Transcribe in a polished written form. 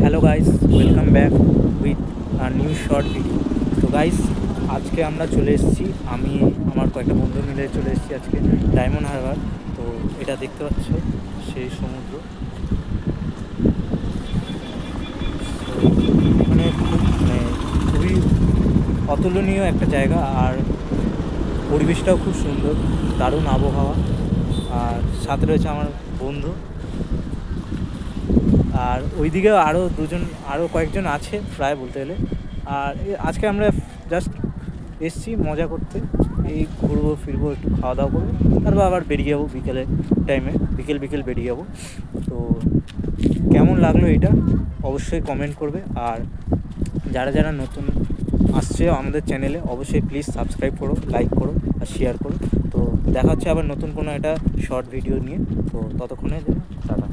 Hello guys, welcome back with new short video. তো guys, আজকে আমরা চলে এসেছি, আমি আমার কয়েকটা বন্ধু মিলে চলে এসেছি আজকে ডায়মন্ড হারবার। তো এটা দেখতে পাচ্ছ সেই সমুদ্র, মানে খুবই অতুলনীয় একটা জায়গা, আর পরিবেশটাও খুব সুন্দর, দারুণ আবহাওয়া। আর সাথে রয়েছে আমার বন্ধু, আর ওইদিকে আরও কয়েকজন আছে প্রায় বলতে গেলে। আর আজকে আমরা জাস্ট এসছি মজা করতে, এই ঘুরবো ফিরবো, একটু খাওয়া দাওয়া করবো, তারপর আবার বেরিয়ে যাবো বিকেলের টাইমে, বিকেল বেরিয়ে যাবো। তো কেমন লাগলো এটা অবশ্যই কমেন্ট করবে, আর যারা যারা নতুন আসছে আমাদের চ্যানেলে অবশ্যই প্লিজ সাবস্ক্রাইব করো, লাইক করো আর শেয়ার করো। তো দেখা হচ্ছে আবার নতুন কোনো একটা শর্ট ভিডিও নিয়ে। তো ততক্ষণে টাটা।